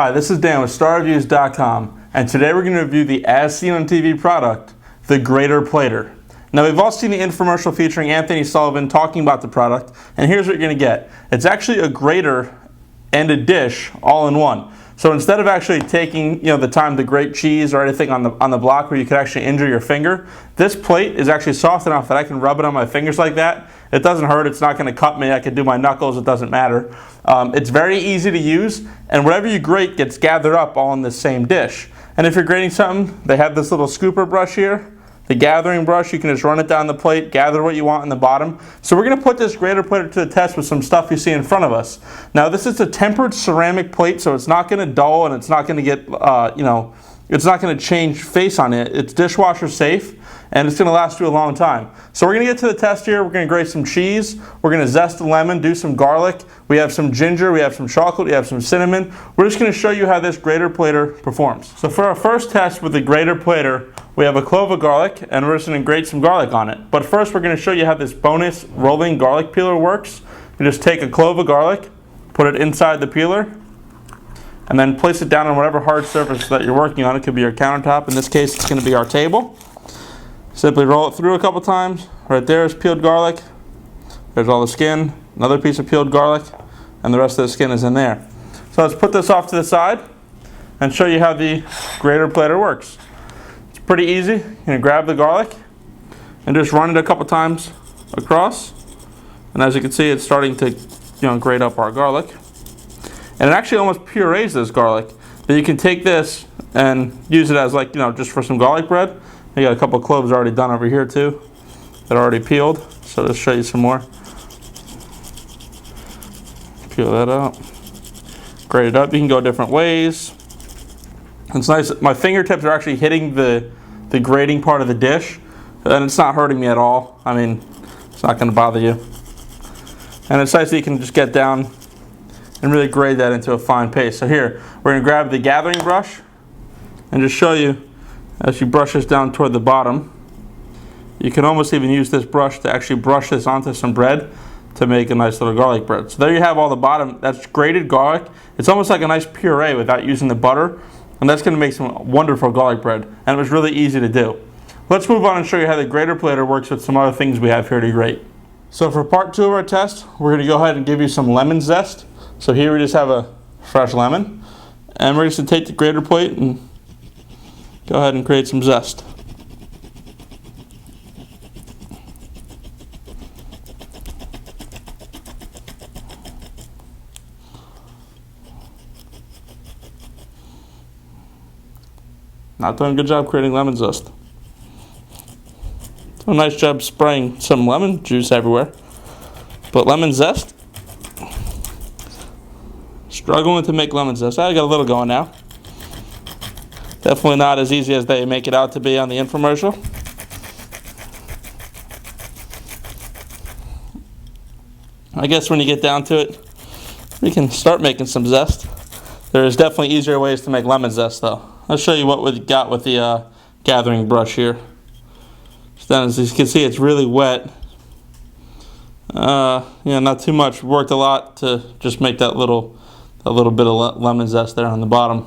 Hi, this is Dan with StarReviews.com, and today we're going to review the as seen on TV product, the Grater plater. Now we've all seen the infomercial featuring Anthony Sullivan talking about the product, and here's what you're going to get. It's actually a grater and a dish all in one. So instead of actually taking the time to grate cheese or anything on the block where you could actually injure your finger, this plate is actually soft enough that I can rub it on my fingers like that. It doesn't hurt, it's not going to cut me, I can do my knuckles, it doesn't matter. It's very easy to use, and whatever you grate gets gathered up all in the same dish. And if you're grating something, they have this little scooper brush here. The gathering brush, you can just run it down the plate, gather what you want in the bottom. So we're going to put this grater plater to the test with some stuff you see in front of us. Now this is a tempered ceramic plate, so it's not going to dull and it's not going to get, it's not going to change face on it. It's dishwasher safe and it's going to last you a long time. So we're going to get to the test here. We're going to grate some cheese. We're going to zest a lemon, do some garlic. We have some ginger, we have some chocolate, we have some cinnamon. We're just going to show you how this grater plater performs. So for our first test with the grater plater, we have a clove of garlic, and we're just going to grate some garlic on it. But first we're going to show you how this bonus rolling garlic peeler works. You just take a clove of garlic, put it inside the peeler, and then place it down on whatever hard surface that you're working on. It could be your countertop. In this case, it's going to be our table. Simply roll it through a couple times. Right there is peeled garlic. There's all the skin, another piece of peeled garlic, and the rest of the skin is in there. So let's put this off to the side and show you how the grater plater works. It's pretty easy. You're going to grab the garlic and just run it a couple times across. And as you can see, it's starting to grate up our garlic. And it actually almost purees this garlic. Then you can take this and use it as just for some garlic bread. You got a couple of cloves already done over here too that are already peeled. So let's show you some more. Peel that out. Grate it up. You can go different ways. It's nice. My fingertips are actually hitting the grating part of the dish, and it's not hurting me at all. I mean, it's not going to bother you. And it's nice that you can just get down and really grate that into a fine paste. So here, we're going to grab the gathering brush and just show you as you brush this down toward the bottom. You can almost even use this brush to actually brush this onto some bread to make a nice little garlic bread. So there you have all the bottom. That's grated garlic. It's almost like a nice puree without using the butter, and that's going to make some wonderful garlic bread. And it was really easy to do. Let's move on and show you how the grater plater works with some other things we have here to grate. So for part 2 of our test, we're going to go ahead and give you some lemon zest. So here we just have a fresh lemon, and we're just going to take the grater plate and go ahead and create some zest. Not doing a good job creating lemon zest. Doing a nice job spraying some lemon juice everywhere. But lemon zest? Struggling to make lemon zest. I got a little going now. Definitely not as easy as they make it out to be on the infomercial. I guess when you get down to it, we can start making some zest. There's definitely easier ways to make lemon zest though. I'll show you what we got with the gathering brush here. So then, as you can see, it's really wet. Not too much. Worked a lot to just make that little bit of lemon zest there on the bottom.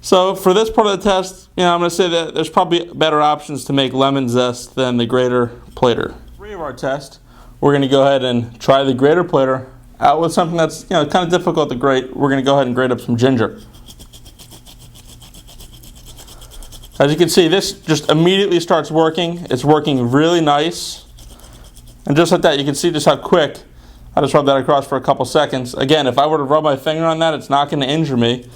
So for this part of the test, I'm going to say that there's probably better options to make lemon zest than the grater plater. 3 of our test, we're going to go ahead and try the grater plater out with something that's kind of difficult to grate. We're going to go ahead and grate up some ginger. As you can see, this just immediately starts working. It's working really nice. And just like that, you can see just how quick I just rub that across for a couple seconds. Again, if I were to rub my finger on that, it's not going to injure me.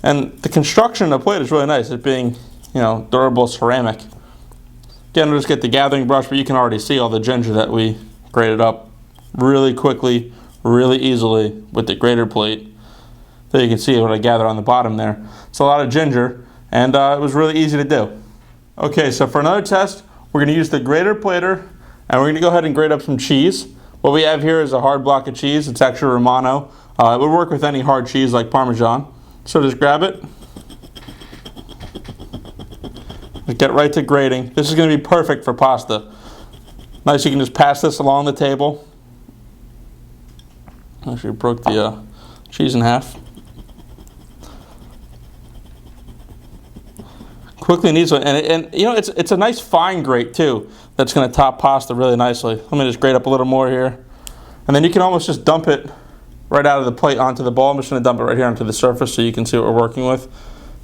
And the construction of the plate is really nice, it being, durable ceramic. Again, we'll just get the gathering brush, but you can already see all the ginger that we grated up really quickly, really easily with the grater plate. So you can see what I gathered on the bottom there. It's a lot of ginger. And it was really easy to do. Okay, so for another test, we're going to use the grater plater, and we're going to go ahead and grate up some cheese. What we have here is a hard block of cheese. It's actually Romano. It would work with any hard cheese like Parmesan. So just grab it. Get right to grating. This is going to be perfect for pasta. Nice, you can just pass this along the table. Actually broke the cheese in half. quickly and easily. And you know, it's a nice fine grate too that's going to top pasta really nicely. Let me just grate up a little more here. And then you can almost just dump it right out of the plate onto the bowl. I'm just going to dump it right here onto the surface so you can see what we're working with.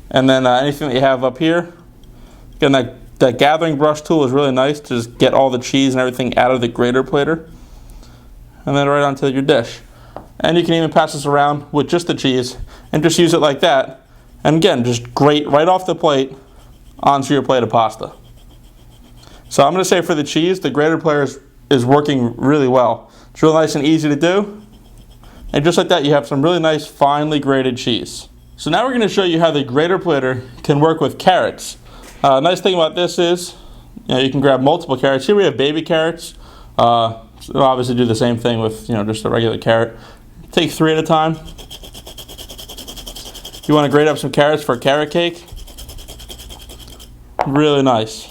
And then anything that you have up here, again, that gathering brush tool is really nice to just get all the cheese and everything out of the grater plater. And then right onto your dish. And you can even pass this around with just the cheese and just use it like that. And again, just grate right off the plate onto your plate of pasta. So I'm going to say for the cheese, the grater plater is working really well. It's real nice and easy to do. And just like that, you have some really nice finely grated cheese. So now we're going to show you how the grater plater can work with carrots. Nice thing about this is, you know, you can grab multiple carrots. Here we have baby carrots. So obviously do the same thing with, you know, just a regular carrot. Take 3 at a time. You want to grate up some carrots for a carrot cake. Really nice.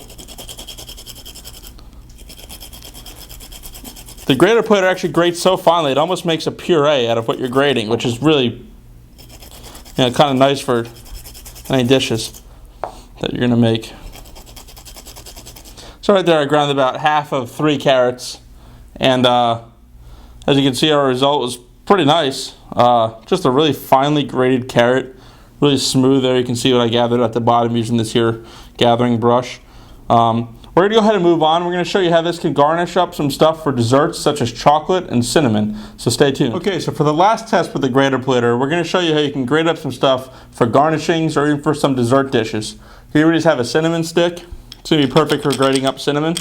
The grater plater actually grates so finely it almost makes a puree out of what you're grating, which is really, you know, kind of nice for any dishes that you're going to make. So right there I ground about half of 3 carrots, and as you can see, our result was pretty nice. Just a really finely grated carrot, really smooth there. You can see what I gathered at the bottom using this here gathering brush. We're going to go ahead and move on. We're going to show you how this can garnish up some stuff for desserts such as chocolate and cinnamon. So stay tuned. Okay, so for the last test with the grater plater, we're going to show you how you can grate up some stuff for garnishings or even for some dessert dishes. Here we just have a cinnamon stick. It's going to be perfect for grating up cinnamon.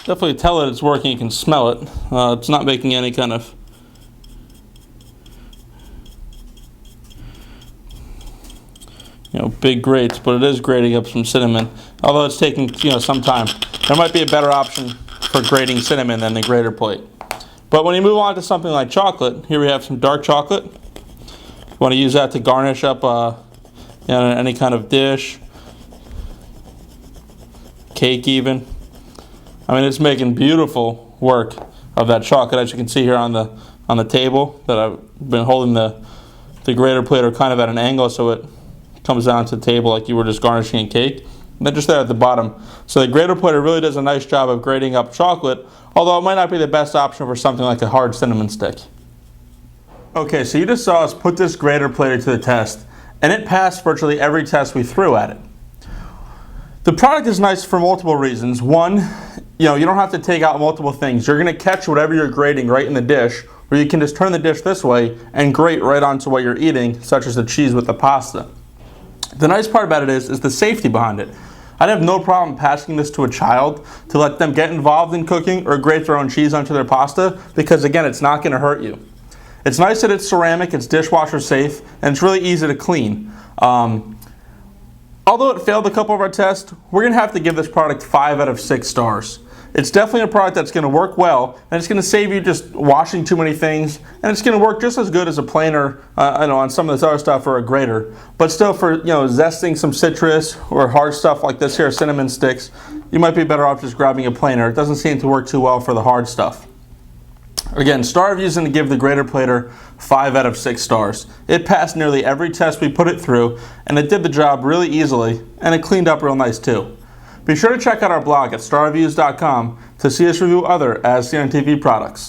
Definitely tell that it's working. You can smell it. It's not making any kind of big grates, but it is grating up some cinnamon. Although it's taking some time. There might be a better option for grating cinnamon than the grater plate. But when you move on to something like chocolate, here we have some dark chocolate. You want to use that to garnish up any kind of dish, cake even. I mean, it's making beautiful work of that chocolate, as you can see here on the table that I've been holding the grater plater kind of at an angle so it comes down to the table like you were just garnishing a cake. And then just there at the bottom. So the grater plater really does a nice job of grating up chocolate, although it might not be the best option for something like a hard cinnamon stick. Okay, so you just saw us put this grater plater to the test, and it passed virtually every test we threw at it. The product is nice for multiple reasons. One, you don't have to take out multiple things. You're going to catch whatever you're grating right in the dish, or you can just turn the dish this way and grate right onto what you're eating, such as the cheese with the pasta. The nice part about it is the safety behind it. I'd have no problem passing this to a child to let them get involved in cooking or grate their own cheese onto their pasta, because again, it's not going to hurt you. It's nice that it's ceramic, it's dishwasher safe, and it's really easy to clean. Although it failed a couple of our tests, we're going to have to give this product 5 out of 6 stars. It's definitely a product that's going to work well, and it's going to save you just washing too many things, and it's going to work just as good as a planer on some of this other stuff or a grater. But still, for zesting some citrus or hard stuff like this here, cinnamon sticks, you might be better off just grabbing a planer. It doesn't seem to work too well for the hard stuff. Again, StarReviews is going to give the grater plater 5 out of 6 stars. It passed nearly every test we put it through, and it did the job really easily, and it cleaned up real nice too. Be sure to check out our blog at StarReviews.com to see us review other As Seen on TV products.